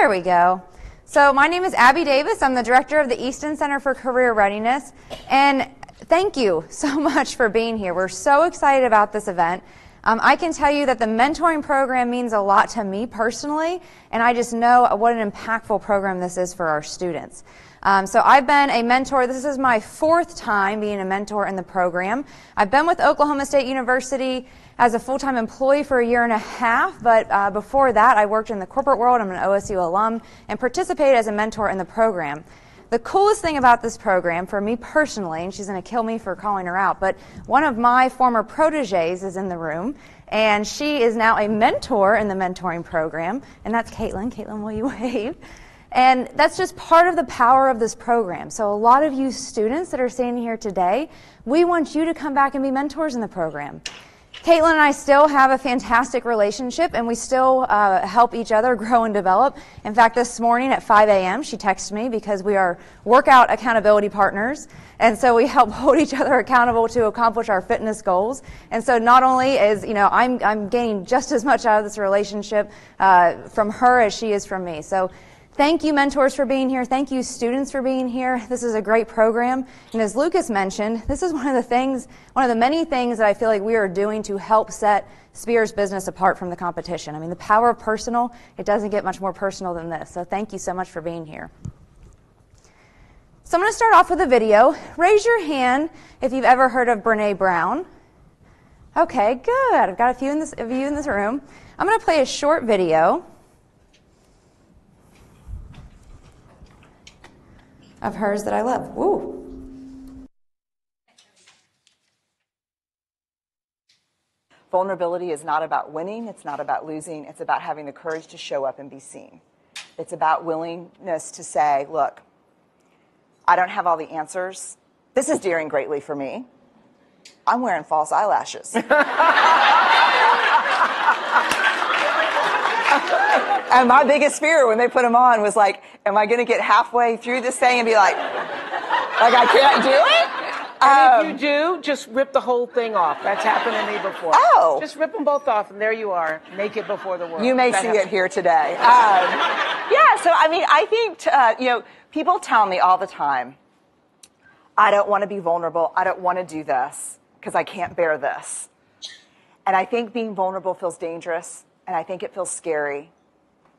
There we go. So my name is Abby Davis. I'm the director of the Easton Center for Career Readiness. And thank you so much for being here. We're so excited about this event. I can tell you that the mentoring program means a lot to me personally, and I just know what an impactful program this is for our students. So I've been a mentor. This is my 4th time being a mentor in the program. I've been with Oklahoma State University as a full-time employee for 1.5 years, but before that I worked in the corporate world. I'm an OSU alum and participated as a mentor in the program. The coolest thing about this program for me personally, and she's going to kill me for calling her out, but one of my former proteges is in the room, and she is now a mentor in the mentoring program, and that's Caitlin. Caitlin, will you wave? And that's just part of the power of this program. So a lot of you students that are standing here today, we want you to come back and be mentors in the program. Caitlin and I still have a fantastic relationship, and we still help each other grow and develop. In fact, this morning at 5 a.m., she texted me because we are workout accountability partners, and so we help hold each other accountable to accomplish our fitness goals. And so not only is, I'm gaining just as much out of this relationship from her as she is from me. So thank you, mentors, for being here. Thank you, students, for being here. This is a great program. And as Lucas mentioned, this is one of the many things that I feel like we are doing to help set Spears business apart from the competition. I mean, the power of personal, it doesn't get much more personal than this. So thank you so much for being here. So I'm going to start off with a video. Raise your hand if you've ever heard of Brene Brown. Okay, good. I've got a few of you in this room. I'm going to play a short video of hers that I love. Woo. Vulnerability is not about winning. It's not about losing. It's about having the courage to show up and be seen. It's about willingness to say, look, I don't have all the answers. This is daring greatly for me. I'm wearing false eyelashes. And my biggest fear when they put them on was like, am I going to get halfway through this thing and be like I can't do it? And if you do, just rip the whole thing off. That's happened to me before. Oh. Just rip them both off, and there you are, naked before the world. You may see it here today. So, I mean, I think, people tell me all the time, I don't want to be vulnerable. I don't want to do this because I can't bear this. And I think being vulnerable feels dangerous, and I think it feels scary,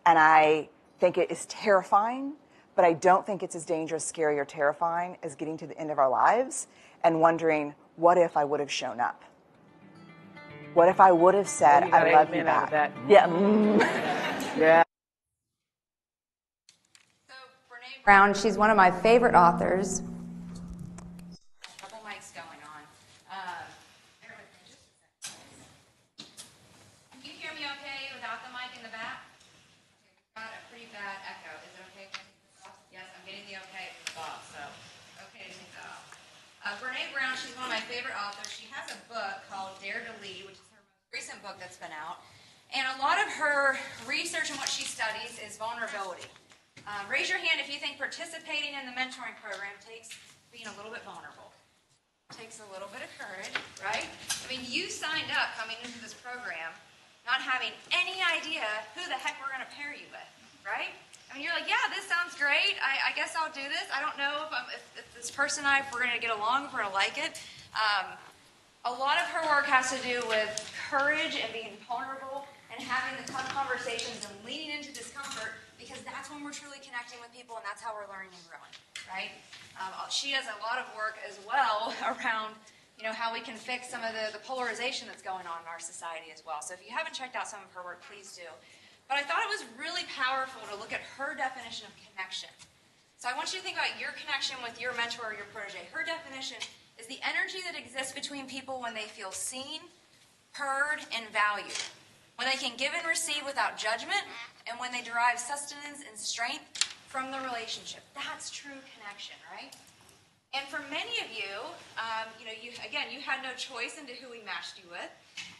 and I think it is terrifying, but I don't think it's as dangerous, scary, or terrifying as getting to the end of our lives and wondering, what if I would have shown up? What if I would have said, I love you back? Yeah. Yeah. So Brene Brown, she's one of my favorite authors. A couple mics going on. Bear with me just a second. Can you hear me okay without the mic in the back? Okay, we've got a pretty bad echo. Is it okay if I take this off? Yes, I'm getting the okay to take off, so okay to take that off. Brene Brown, she's one of my favorite authors. She has a book called Dare to Lead, which is her most recent book that's been out. And a lot of her research and what she studies is vulnerability. Raise your hand if you think participating in the mentoring program takes being a little bit vulnerable. It takes a little bit of courage, right? I mean, you signed up coming into this program not having any idea who the heck we're going to pair you with, right? I mean, you're like, yeah, this sounds great. I guess I'll do this. I don't know if this person and I, if we're going to get along, if we're going to like it. A lot of her work has to do with courage and being vulnerable and having the tough conversations and leaning into discomfort, because that's when we're truly connecting with people and that's how we're learning and growing, right? She does a lot of work as well around how we can fix some of the polarization that's going on in our society as well. So if you haven't checked out some of her work, please do. But I thought it was really powerful to look at her definition of connection. So I want you to think about your connection with your mentor or your protege. Her definition is the energy that exists between people when they feel seen, heard, and valued. When they can give and receive without judgment, and when they derive sustenance and strength from the relationship. That's true connection, right? And for many of you, you had no choice into who we matched you with.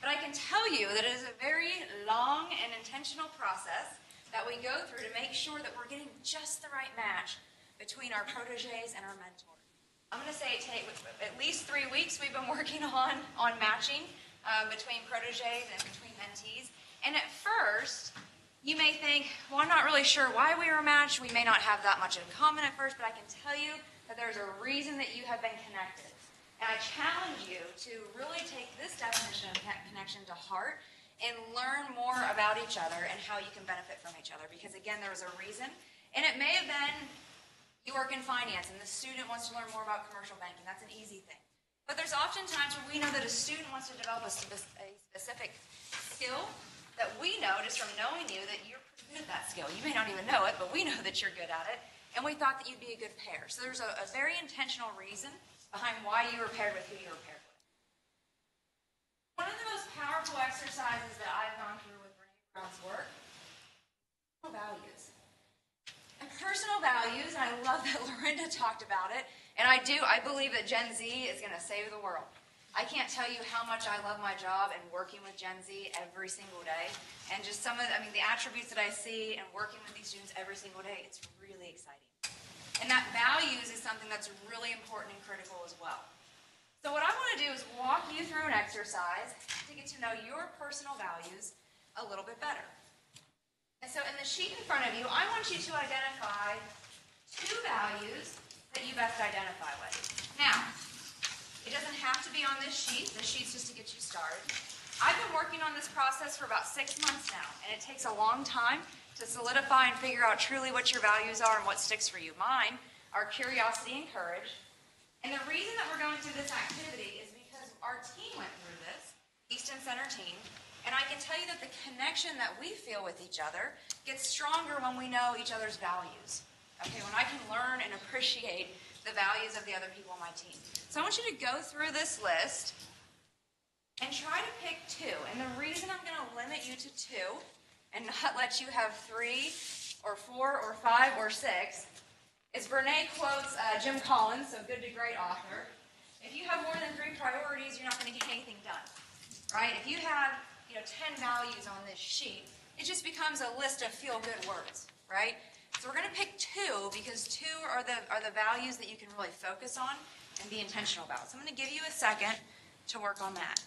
But I can tell you that it is a very long and intentional process that we go through to make sure that we're getting just the right match between our proteges and our mentors. I'm going to say it takes at least 3 weeks we've been working on matching between proteges and between mentees. And at first, You may think, well, I'm not really sure why we were matched. We may not have that much in common at first, but I can tell you that there's a reason that you have been connected. And I challenge you to really take this definition of connection to heart and learn more about each other and how you can benefit from each other. Because again, there was a reason. And it may have been you work in finance and the student wants to learn more about commercial banking. That's an easy thing. But there's often times where we know that a student wants to develop a specific skill that we know just from knowing you that you're pretty good at that skill. You may not even know it, but we know that you're good at it. And we thought that you'd be a good pair. So there's a very intentional reason behind why you were paired with who you were paired with. One of the most powerful exercises that I've gone through with Brene Brown's work is personal values. And personal values, and I love that Lorinda talked about it, and I believe that Gen Z is going to save the world. I can't tell you how much I love my job and working with Gen Z every single day. And just some of the attributes that I see and working with these students every single day, it's really exciting. And that values is something that's really important and critical as well. So what I want to do is walk you through an exercise to get to know your personal values a little bit better. And so in the sheet in front of you, I want you to identify 2 values that you best identify with. Now, it doesn't have to be on this sheet. This sheet's just to get you started. I've been working on this process for about 6 months now, and it takes a long time to solidify and figure out truly what your values are and what sticks for you. Mine are curiosity and courage. And the reason that we're going through this activity is because our team went through this, Easton Center team, and I can tell you that the connection that we feel with each other gets stronger when we know each other's values. Okay, when I can learn and appreciate the values of the other people on my team. So I want you to go through this list and try to pick 2. And the reason I'm going to limit you to 2 and not let you have 3 or 4 or 5 or 6 is Brene quotes Jim Collins, so Good to Great author. If you have more than 3 priorities, you're not going to get anything done, right? If you have 10 values on this sheet, it just becomes a list of feel-good words, right? So we're going to pick 2 because 2 are the values that you can really focus on and be intentional about. So I'm going to give you a second to work on that.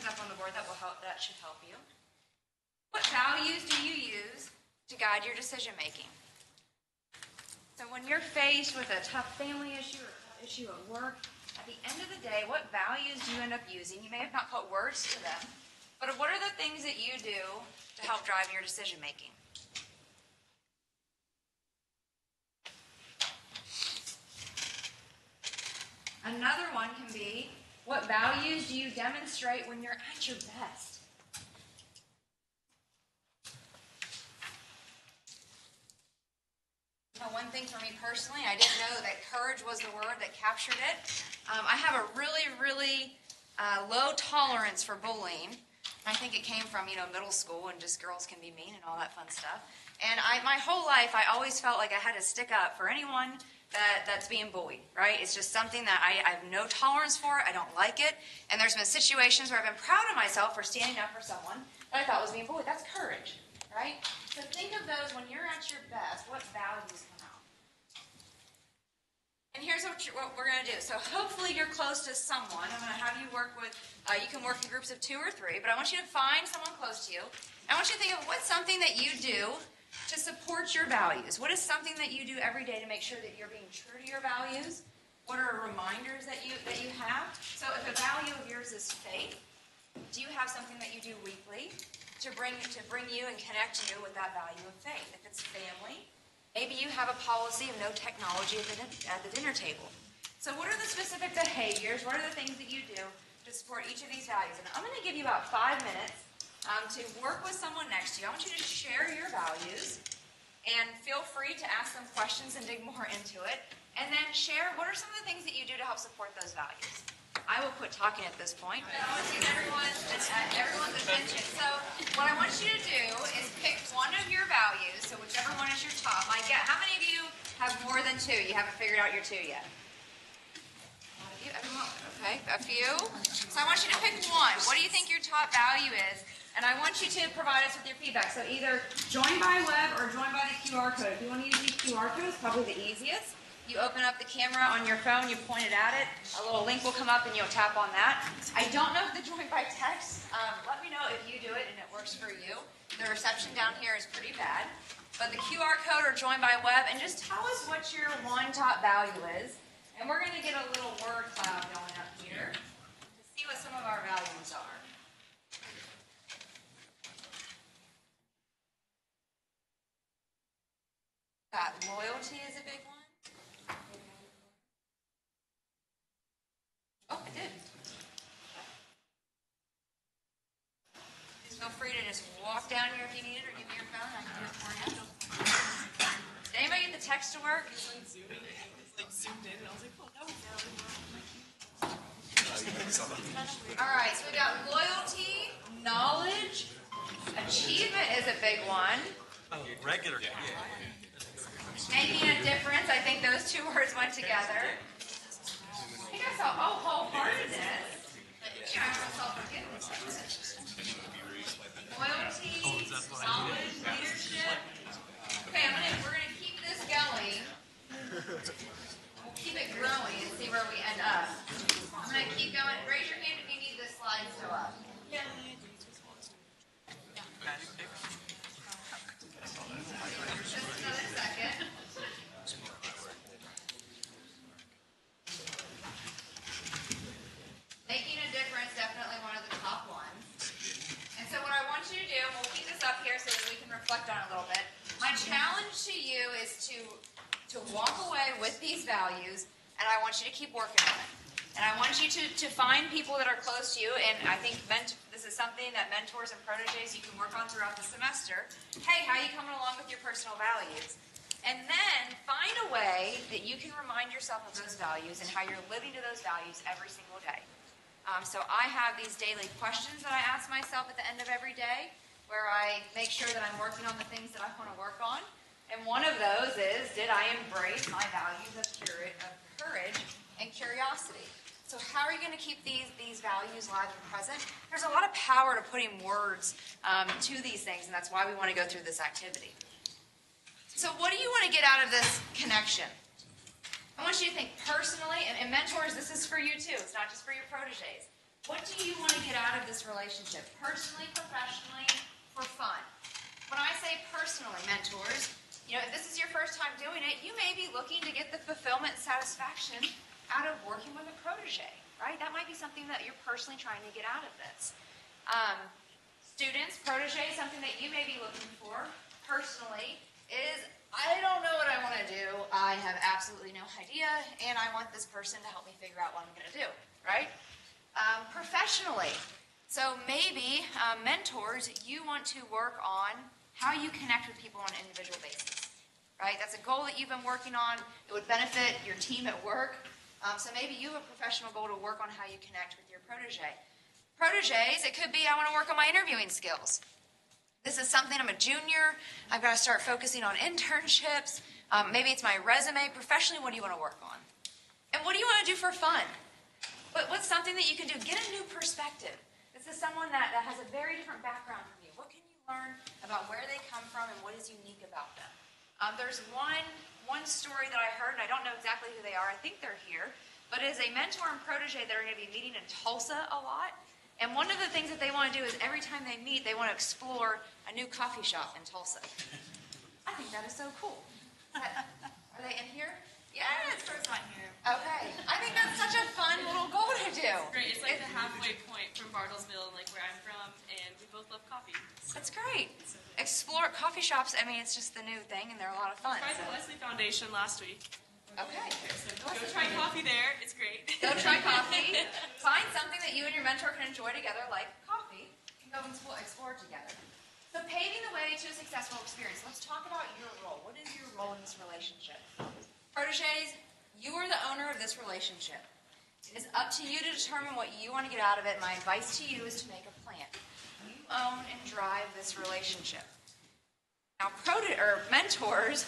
Up on the board that should help you. What values do you use to guide your decision making? So when you're faced with a tough family issue or a tough issue at work, at the end of the day, what values do you end up using? You may have not put words to them, but what are the things that you do to help drive your decision making? Another one can be, what values do you demonstrate when you're at your best? One thing for me personally, I didn't know that courage was the word that captured it. I have a really, really low tolerance for bullying. I think it came from, middle school and just girls can be mean and all that fun stuff. And my whole life, I always felt like I had to stick up for anyone that's being bullied, right? It's just something that I have no tolerance for. I don't like it. And there's been situations where I've been proud of myself for standing up for someone that I thought was being bullied. That's courage, right? So think of those when you're at your best, what values come out. And here's what we're going to do. So hopefully you're close to someone. I'm going to have you work with, you can work in groups of 2 or 3, but I want you to find someone close to you. I want you to think of what's something that you do to support your values. What is something that you do every day to make sure that you're being true to your values? What are reminders that you have? So if a value of yours is faith, do you have something that you do weekly to bring you and connect you with that value of faith? If it's family, maybe you have a policy of no technology at the dinner table. So what are the specific behaviors? What are the things that you do to support each of these values? And I'm going to give you about 5 minutes to work with someone next to you. I want you to share your values and feel free to ask them questions and dig more into it. And then share what are some of the things that you do to help support those values. I will quit talking at this point, but I want to get everyone's attention. So what I want you to do is pick one of your values, so whichever one is your top. How many of you have more than 2? You haven't figured out your 2 yet? A lot of you. Okay, a few. So I want you to pick one. What do you think your top value is? And I want you to provide us with your feedback. So either join by web or join by the QR code. If you want to use the QR code, it's probably the easiest. You open up the camera on your phone, you point it at it, a little link will come up and you'll tap on that. I don't know if the join by text, let me know if you do it and it works for you. The reception down here is pretty bad. But the QR code or join by web, and just tell us what your one top value is. And we're going to get a little word cloud going up here to see what some of our values are. Got loyalty is a big one. Oh, I did. Feel free to just walk down here if you need it, or give me your phone. I can do it for you. Did anybody get the text to work? It's like zoomed in, and I was like, oh, that was All right, so we got loyalty, knowledge, achievement is a big one. Oh, regular. Yeah. Making a difference. I think those two words went together. I guess wholeheartedness. Yeah, self-forgiveness. Loyalty, knowledge, leadership. Okay, we're gonna keep this going. We'll keep it growing and see where we end up. I'm gonna keep going. Raise your hand if you need this slide still up. Yeah. Just another second. Making a difference, definitely one of the top ones. And so what I want you to do, and we'll keep this up here so that we can reflect on it a little bit. My challenge to you is to walk away with these values, and I want you to keep working on it. And I want you to find people that are close to you, and I think this is something that mentors and proteges you can work on throughout the semester. Hey, how are you coming along with your personal values? And then find a way that you can remind yourself of those values and how you're living to those values every single day. So I have these daily questions that I ask myself at the end of every day, where I make sure that I'm working on the things that I want to work on. And one of those is, did I embrace my values of courage and curiosity? So how are you going to keep these values alive and present? There's a lot of power to putting words to these things, and that's why we want to go through this activity. So what do you want to get out of this connection? I want you to think personally, and mentors, this is for you too. It's not just for your proteges. What do you want to get out of this relationship? Personally, professionally, for fun. When I say personally, mentors, if this is your first time doing it, you may be looking to get the fulfillment and satisfaction out of working with a protege, right? That might be something that you're personally trying to get out of this. Students, proteges, something that you may be looking for personally is, I don't know what I want to do. I have absolutely no idea, and I want this person to help me figure out what I'm going to do, right? Professionally, so maybe mentors, you want to work on how you connect with people on an individual basis, right? That's a goal that you've been working on. It would benefit your team at work. So maybe you have a professional goal to work on how you connect with your protege. Proteges, it could be I want to work on my interviewing skills. This is something, I'm a junior, I've got to start focusing on internships. Maybe it's my resume. Professionally, what do you want to work on? And what do you want to do for fun? What's something that you can do? Get a new perspective. This is someone that has a very different background from you. What can you learn about where they come from and what is unique about them? There's one story that I heard, and I don't know exactly who they are. I think they're here. But it is a mentor and protege that are going to be meeting in Tulsa a lot. And one of the things that they want to do is every time they meet, they want to explore a new coffee shop in Tulsa. I think that is so cool. Are they in here? Yes. It's not here. Okay. I think that's such a fun little goal to do. It's great. It's like the halfway point from Bartlesville, like where I'm from, and we both love coffee. So. That's great. Explore coffee shops. I mean, it's just the new thing, and they're a lot of fun. Tried the Leslie Foundation last week. Okay. So go try coffee there. It's great. Go try coffee. Find something that you and your mentor can enjoy together, like coffee, and go and explore together. So paving the way to a successful experience. Let's talk about your role. What is your role in this relationship? Proteges, you are the owner of this relationship. It is up to you to determine what you want to get out of it. My advice to you is to make a plan. You own and drive this relationship. Now, mentors,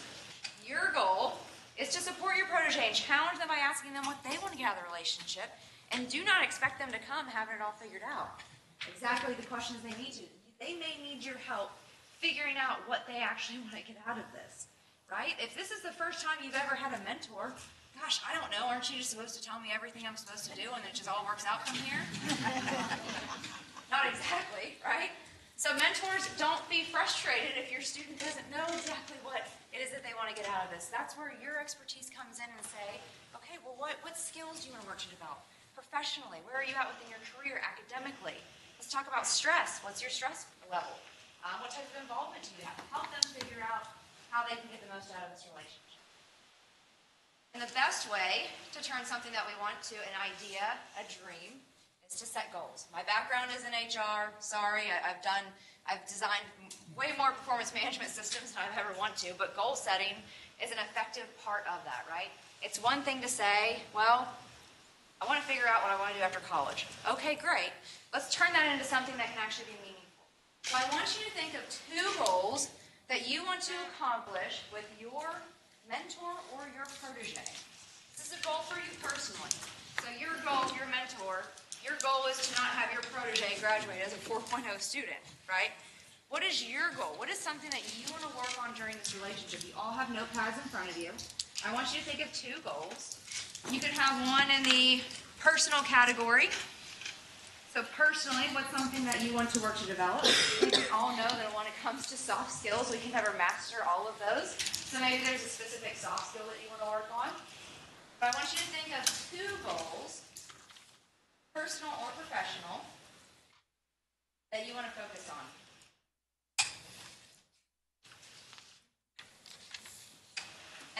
your goal is to support your protege and challenge them by asking them what they want to get out of the relationship And do not expect them to come having it all figured out. Exactly the questions they need to. They may need your help figuring out what they actually want to get out of this, right? If this is the first time you've ever had a mentor, gosh, I don't know, aren't you just supposed to tell me everything I'm supposed to do and it just all works out from here? Not exactly, right? So mentors, don't be frustrated if your student doesn't know exactly what it is that they want to get out of this. That's where your expertise comes in and say, okay, well, what skills do you want to work to develop? Professionally, where are you at within your career, academically? Let's talk about stress. What's your stress level? What type of involvement do you have? Help them figure out how they can get the most out of this relationship. And the best way to turn something that we want to an idea, a dream, is to set goals. My background is in HR. Sorry, I've designed way more performance management systems than I've ever want to, but goal setting is an effective part of that, right? It's one thing to say, well, I want to figure out what I want to do after college. Okay, great. Let's turn that into something that can actually be meaningful. So I want you to think of 2 goals that you want to accomplish with your mentor or your protege. This is a goal for you personally. So your goal, your mentor, your goal is to not have your protege graduate as a 4.0 student, right? What is your goal? What is something that you want to work on during this relationship? You all have notepads in front of you. I want you to think of 2 goals. You could have one in the personal category. So personally, what's something that you want to work to develop? We all know that when it comes to soft skills, we can never master all of those. So maybe there's a specific soft skill that you want to work on. But I want you to think of 2 goals, personal or professional, that you want to focus on.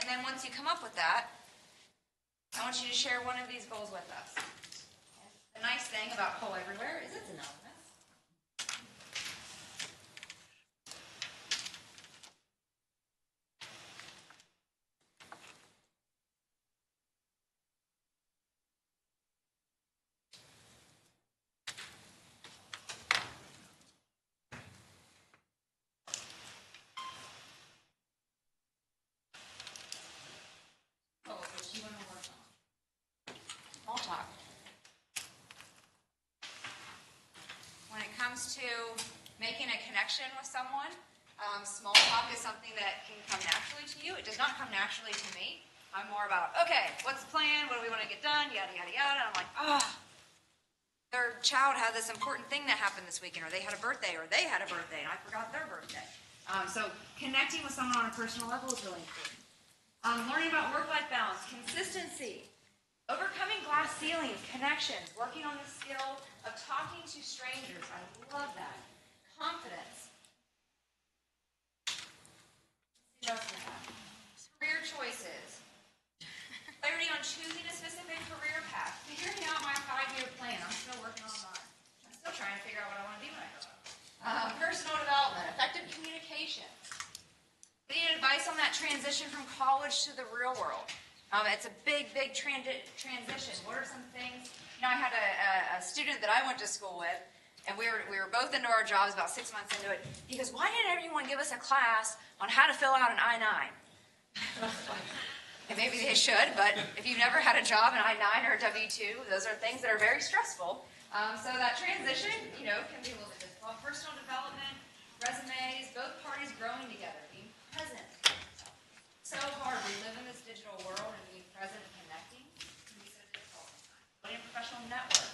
And then once you come up with that, I want you to share one of these goals with us. The nice thing about Poll Everywhere is it's anonymous. What you want to work on. Small talk. When it comes to making a connection with someone, small talk is something that can come naturally to you. It does not come naturally to me. I'm more about, okay, what's the plan? What do we want to get done? Yada, yada, yada. And I'm like, their child had this important thing that happened this weekend, or they had a birthday, or they had a birthday, and I forgot their birthday. So connecting with someone on a personal level is really important. Learning about work-life balance, consistency, overcoming glass ceilings, connections, working on the skill of talking to strangers. I love that. Confidence. Let's see what else we have. Career choices. Clarity on choosing a specific career path. Figuring out my 5-year plan. I'm still working on mine. I'm still trying to figure out what I want to do when I grow up. Personal development. Effective communication. Getting advice on that transition from college to the real world. It's a big, big transition. What are some things? You know, I had a student that I went to school with, and we were both into our jobs about 6 months into it. He goes, why didn't everyone give us a class on how to fill out an I-9? And maybe they should, but if you've never had a job, an I-9 or a W-2, those are things that are very stressful. So that transition, you know, can be a little bit difficult. Personal development, resumes, both parties growing together, being present. So hard. We live in this digital world, and being present and connecting can be so difficult sometimes. Building a professional network,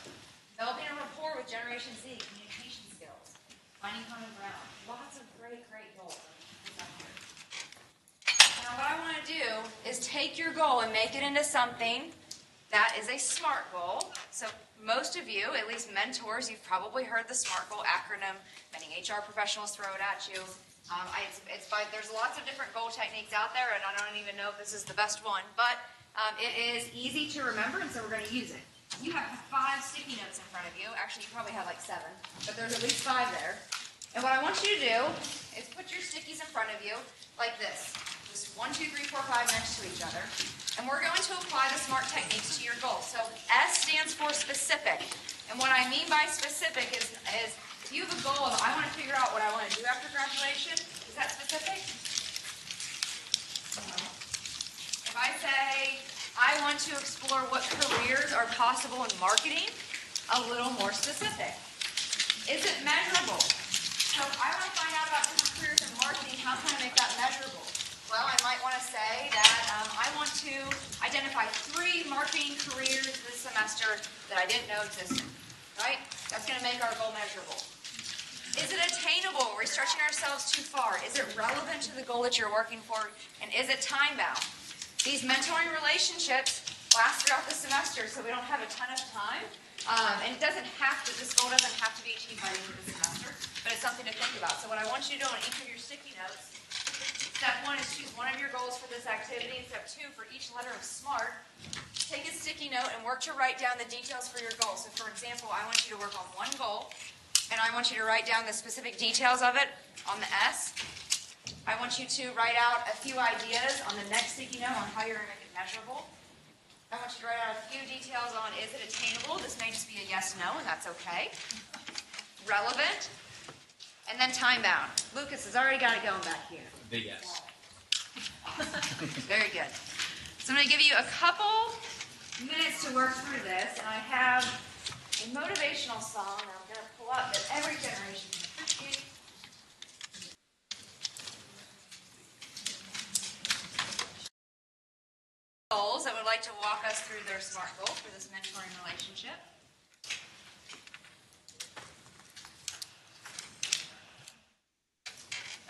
developing a rapport with Generation Z, communication skills, finding common ground. Lots of great, great goals. Now, what I want to do is take your goal and make it into something that is a SMART goal. So most of you, at least mentors, you've probably heard the SMART goal acronym. Many HR professionals throw it at you. There's lots of different goal techniques out there, and I don't even know if this is the best one, but it is easy to remember, and so we're going to use it. You have 5 sticky notes in front of you. Actually, you probably have like 7, but there's at least 5 there. And what I want you to do is put your stickies in front of you like this. Just 1, 2, 3, 4, 5 next to each other. And we're going to apply the SMART techniques to your goal. So S stands for specific. And what I mean by specific is if you have a goal of, I want to figure out what I want to do after graduation, is that specific? If I say, I want to explore what careers are possible in marketing a little more specific. Is it measurable? So if I want to find out about different careers in marketing, how can I make that measurable? Well, I might want to say that I want to identify 3 marketing careers this semester that I didn't know existed, right? That's going to make our goal measurable. Is it attainable? Are we stretching ourselves too far? Is it relevant to the goal that you're working for? And is it time-bound? These mentoring relationships last throughout the semester, so we don't have a ton of time. And it doesn't have to, this goal doesn't have to be achieved by the end of the semester, but it's something to think about. So what I want you to do on each of your sticky notes, step 1 is choose one of your goals for this activity. Step 2, for each letter of SMART, take a sticky note and work to write down the details for your goal. So for example, I want you to work on one goal, and I want you to write down the specific details of it on the S. I want you to write out a few ideas on the next sticky note on how you're going to make it measurable. I want you to write out a few details on, is it attainable? This may just be a yes, no, and that's okay. Relevant. And then time-bound. Lucas has already got it going back here. Big yes. Awesome. Very good. So I'm going to give you a couple minutes to work through this, and I have a motivational song that I'm going to pull up that every generation can appreciate. Goals that would like to walk us through their SMART goals for this mentoring relationship.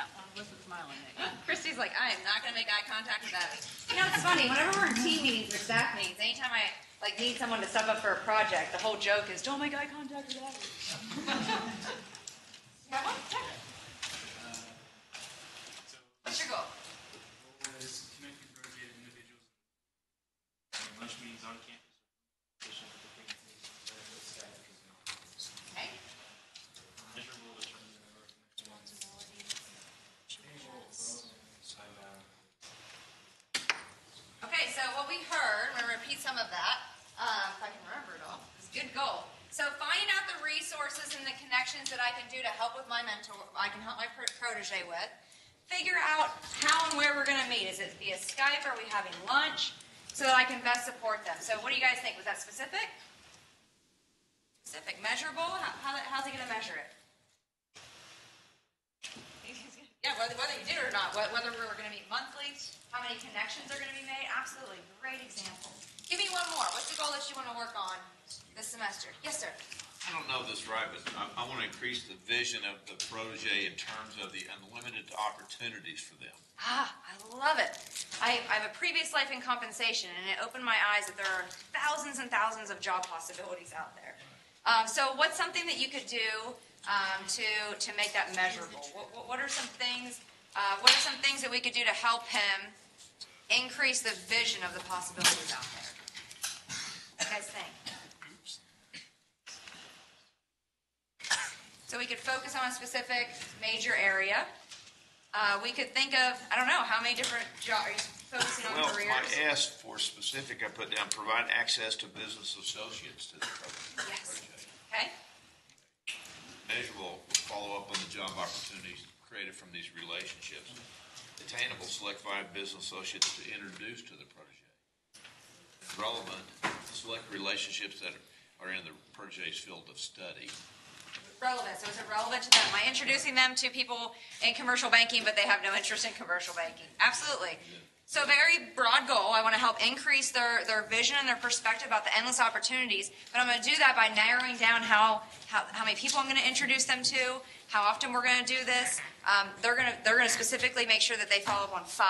That one was smiling at me. Christy's like, I am not going to make eye contact with that. You know, it's funny. Whenever we're in team meetings or staff meetings, anytime I need someone to step up for a project, the whole joke is, don't make eye contact with that. Yeah, what? What's your goal? Lunch meetings on campus. Okay. Measurable determinant Okay, so what we heard, I'm going to repeat some of that, if I can remember it all. It's a good goal. So finding out the resources and the connections that I can do to help with my mentor, I can help my protege with. Figure out how and where we're going to meet. Is it via Skype? Are we having lunch? So that I can best support them. So what do you guys think? Was that specific? Specific. Measurable? How's he going to measure it? Yeah, whether you did or not. Whether we're going to meet monthly. How many connections are going to be made? Absolutely. Great example. Give me one more. What's the goal that you want to work on this semester? Yes, sir. I don't know this right, but I want to increase the vision of the protege in terms of the unlimited opportunities for them. I love it. I have a previous life in compensation, and it opened my eyes that there are thousands and thousands of job possibilities out there. So what's something that you could do to make that measurable? What are some things? What are some things that we could do to help him increase the vision of the possibilities out there? What do you guys think? So we could focus on a specific major area. We could think of, I don't know, how many different jobs, are you focusing on careers? Well, I asked for specific, I put down, provide access to business associates to the program. Yes. Okay. Measurable, follow up on the job opportunities created from these relationships. Attainable, select 5 business associates to introduce to the protege. Relevant, select relationships that are in the protege's field of study. Relevant. So is it relevant to them? Am I introducing them to people in commercial banking, but they have no interest in commercial banking? Absolutely. So very broad goal. I want to help increase their vision and their perspective about the endless opportunities. But I'm going to do that by narrowing down how many people I'm going to introduce them to, how often we're going to do this. They're going to specifically make sure that they follow up on 5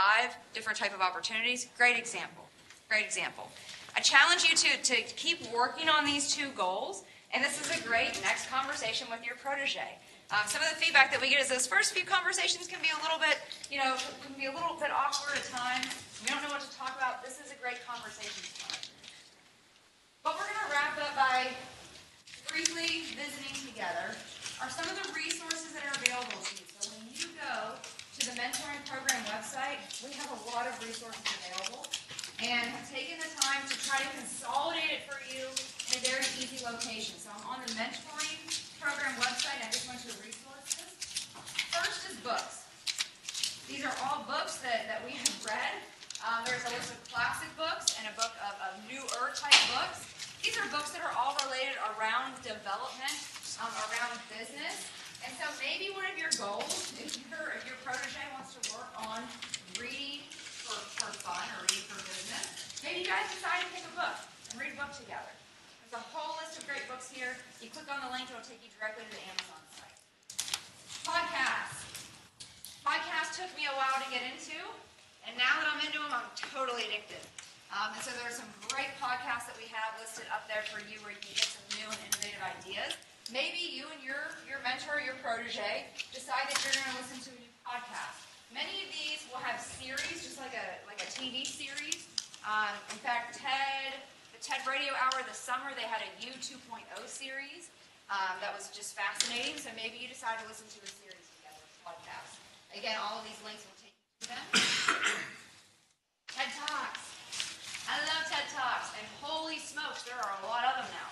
different type of opportunities. Great example. Great example. I challenge you to keep working on these 2 goals. And this is a great next conversation with your protege. Some of the feedback that we get is those first few conversations can be a little bit, can be a little bit awkward at times. We don't know what to talk about. This is a great conversation starter. What we're going to wrap up by briefly visiting together are some of the resources that are available to you. So when you go to the mentoring program website, we have a lot of resources available and have taken the time to try to consolidate it for you in a very easy location. So I'm on the mentoring program website, and I just went to resources. First is books. These are all books that we have read. There's a list of classic books and a book maybe one of your goals, if your protege wants to work on reading for fun or reading for business, maybe you guys decide to pick a book and read a book together. There's a whole list of great books here. You click on the link, it'll take you directly to the Amazon site. Podcasts. Podcasts took me a while to get into, and now that I'm into them, I'm totally addicted. And so there are some great podcasts that we have listed up there for you where you can get some new and innovative ideas. Maybe you and your mentor, your protege, decide that you're going to listen to a new podcast. Many of these will have series, just like a TV series. In fact, the TED Radio Hour this summer, they had a U 2.0 series that was just fascinating. So maybe you decide to listen to a series together, a podcast. Again, all of these links will take you to them. TED Talks. I love TED Talks, and holy smokes, there are a lot of them now.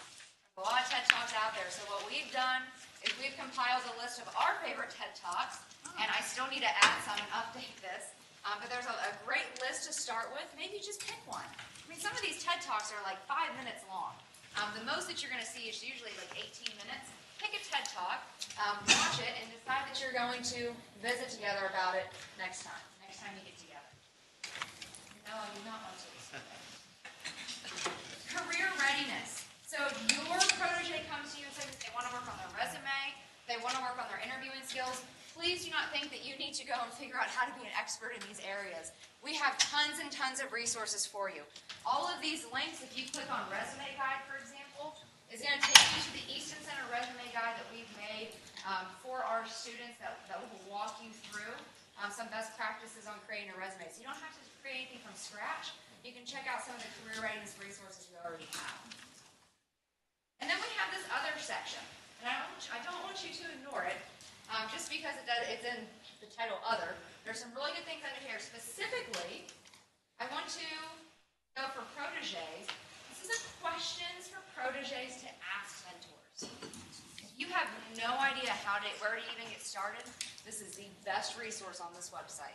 There's a lot of TED Talks out there. So what we've done is we've compiled a list of our favorite TED Talks, and I still need to add some and update this. But there's a great list to start with. Maybe just pick one. I mean, some of these TED Talks are like 5 minutes long. The most that you're going to see is usually like 18 minutes. Pick a TED Talk, watch it, and decide that you're going to visit together about it next time you get together. No, I do not want to. Career readiness. So if your protege comes to you and says they want to work on their resume, they want to work on their interviewing skills, please do not think that you need to go and figure out how to be an expert in these areas. We have tons and tons of resources for you. All of these links, if you click on Resume Guide, for example, is going to take you to the Easton Center Resume Guide that we've made for our students that will walk you through some best practices on creating a resume. So you don't have to create anything from scratch. You can check out some of the career readiness resources we already have. And then we have this other section. And I don't want you to ignore it, just because it's in the title Other. There's some really good things under here. Specifically, I want to go for proteges. This is a questions for proteges to ask mentors. If you have no idea where to even get started, this is the best resource on this website.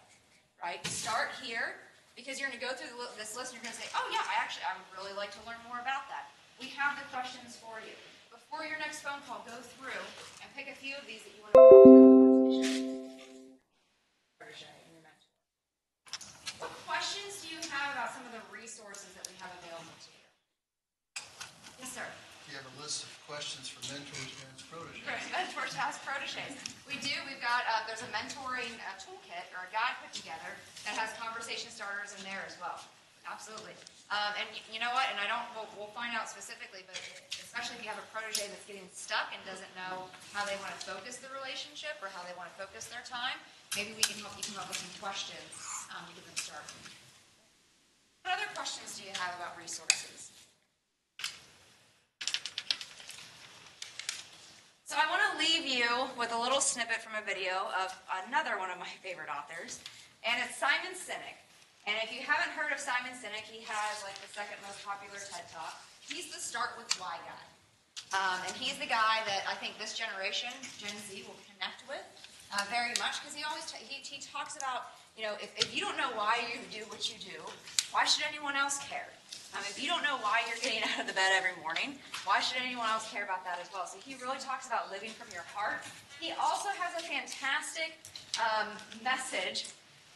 Right? Start here, because you're going to go through this list and you're going to say, oh yeah, I would really like to learn more about that. We have the questions for you. Before your next phone call, go through and pick a few of these that you want to protege and your mentor. What questions do you have about some of the resources that we have available to you? Yes, sir. You have a list of questions for mentors to ask proteges. Right, mentors to ask proteges. We do. We've got, there's a mentoring toolkit or a guide put together that has conversation starters in there as well. Absolutely. And you know what? And we'll find out specifically, but especially if you have a protege that's getting stuck and doesn't know how they want to focus the relationship or how they want to focus their time, maybe we can help you come up with some questions to get them started. What other questions do you have about resources? So I want to leave you with a little snippet from a video of another one of my favorite authors, and it's Simon Sinek. And if you haven't heard of Simon Sinek, he has like the second most popular TED Talk. He's the Start With Why guy. And he's the guy that I think this generation, Gen Z, will connect with very much, because he talks about, if you don't know why you do what you do, why should anyone else care? If you don't know why you're getting out of the bed every morning, why should anyone else care about that as well? So he really talks about living from your heart. He also has a fantastic message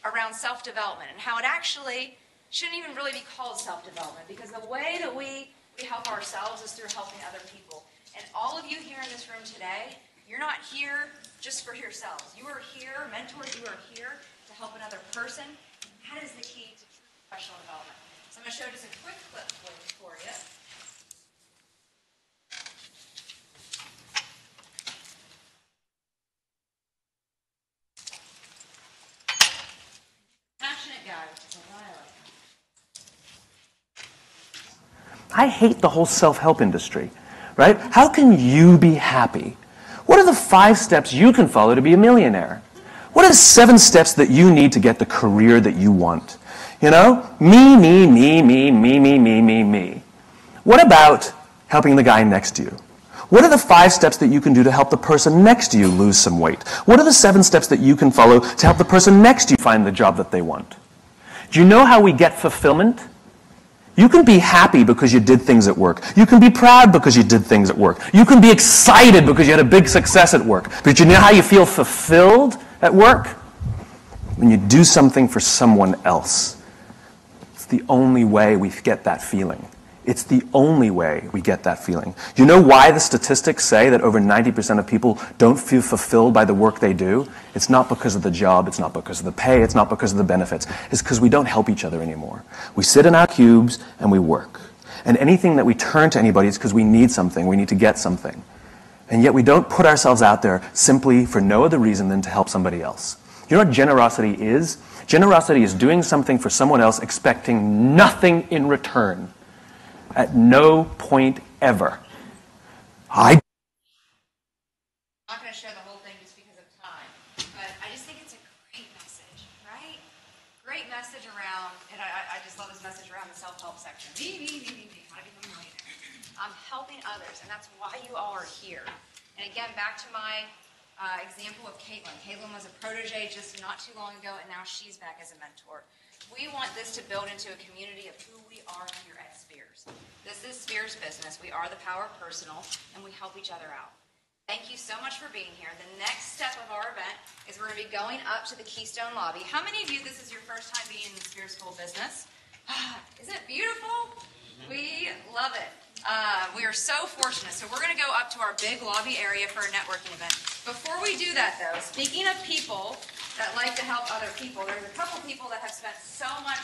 around self-development and how it actually shouldn't even really be called self-development, because the way that we help ourselves is through helping other people. And all of you here in this room today, you're not here just for yourselves. You are here, mentors, you are here to help another person. That is the key to true professional development. So I'm going to show just a quick clip for you. Passionate guy, which is what I like. I hate the whole self-help industry, right? How can you be happy? What are the 5 steps you can follow to be a millionaire? What are the 7 steps that you need to get the career that you want? Me, me, me, me, me, me, me, me, me. What about helping the guy next to you? What are the 5 steps that you can do to help the person next to you lose some weight? What are the 7 steps that you can follow to help the person next to you find the job that they want? Do you know how we get fulfillment? You can be happy because you did things at work. You can be proud because you did things at work. You can be excited because you had a big success at work. But you know how you feel fulfilled at work? When you do something for someone else. It's the only way we get that feeling. It's the only way we get that feeling. Do you know why the statistics say that over 90% of people don't feel fulfilled by the work they do? It's not because of the job, it's not because of the pay, it's not because of the benefits. It's because we don't help each other anymore. We sit in our cubes and we work. And anything that we turn to anybody is because we need something, we need to get something. And yet we don't put ourselves out there simply for no other reason than to help somebody else. You know what generosity is? Generosity is doing something for someone else expecting nothing in return. At no point ever. I'm not going to share the whole thing just because of time, but I just think it's a great message, right? Great message around, and I just love this message around the self-help section. Me, how to become a millionaire. I'm helping others, and that's why you all are here. And again, back to my example of Caitlin. Caitlin was a protege just not too long ago, and now she's back as a mentor. We want this to build into a community of who we are here at Spheres. This is Spheres business. We are the Power of Personal, and we help each other out. Thank you so much for being here. The next step of our event is we're going to be going up to the Keystone lobby. How many of you, this is your first time being in the Spheres School of Business? Isn't it beautiful? We love it. We are so fortunate. So we're going to go up to our big lobby area for a networking event. Before we do that, though, speaking of people that like to help other people, there's a couple people that have spent so much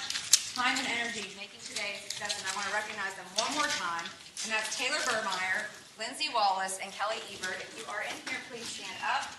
time and energy making today a success, and I want to recognize them one more time, and that's Taylor Burmeyer, Lindsay Wallace, and Kelly Ebert. If you are in here, please stand up.